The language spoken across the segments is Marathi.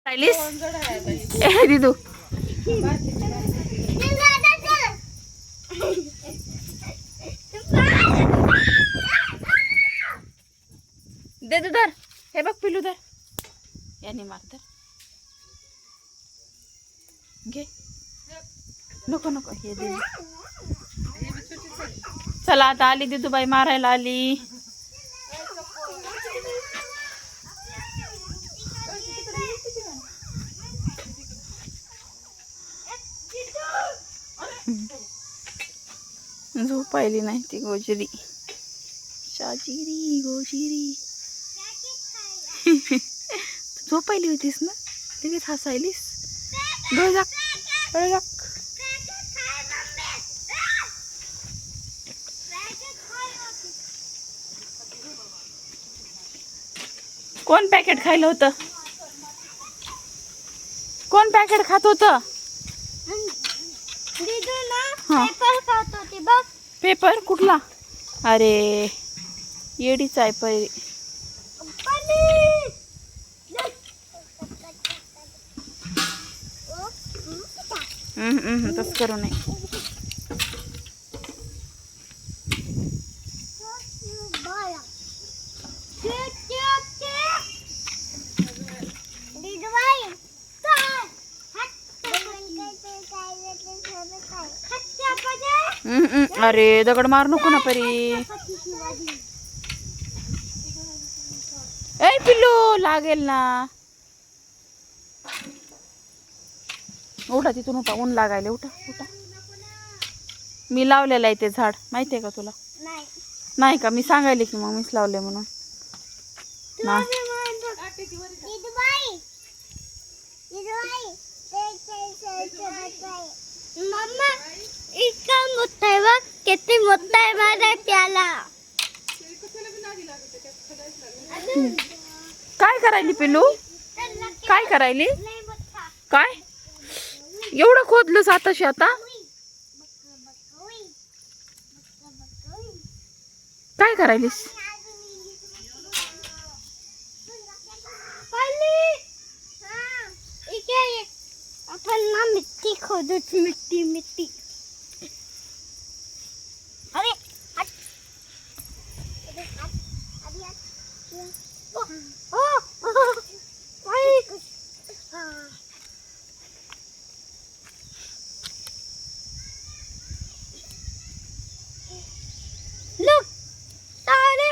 दीदू दे दू धर. हे बघ पिलू धर. याने मार धर. घे. नको नको हे दे. चला आता आली दीदूबाई मारायला आली. झोपायली नाही ती गोजरी. शाजिरी गोजिरी. झोपायली होतीस ना लगेच हसायलीस. डोळे झाक डोळे झाक. कोण पॅकेट खायला होतं? कोण पॅकेट खात होतं? पेपर खात होती बघ. पेपर कुठला? अरे येडीच आहे पै. तस करू नये. अरे दगड मार नको ना परी. ए पिल्लू लागेल ना. उठा तिथून उठा. ऊन लागायले. उठा उठा. मी लावलेलं आहे ते झाड माहितीये का तुला? नाही का? मी सांगायले की मग मीच लावले म्हणून. मम्मा इसका मोठा है बघ. किती मोठा आहे माझा प्याला. काय करायली पिल्लू? काय करायली? काय एवढं खोदलंस आताशी? आता काय करायलीस? आपण ना मिट्टी खोदूच. मिट्टी मिट्टी. अरे look तारे.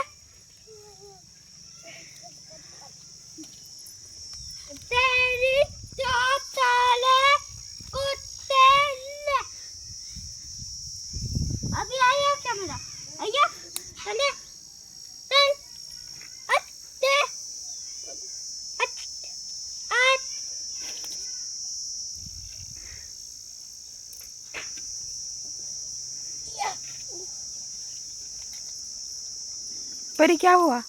तेरी चौताले कुत्ते ने. अभी आया क्या मेरा? आया चले चल. अत्ते अत परी क्या हुआ?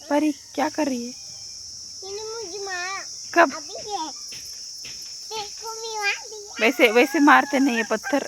परी क्या कर रही है? मुझे मारा. कब? अभी है. देखो मैं मार दिया. वैसे वैसे मारते नहीं है पत्थर.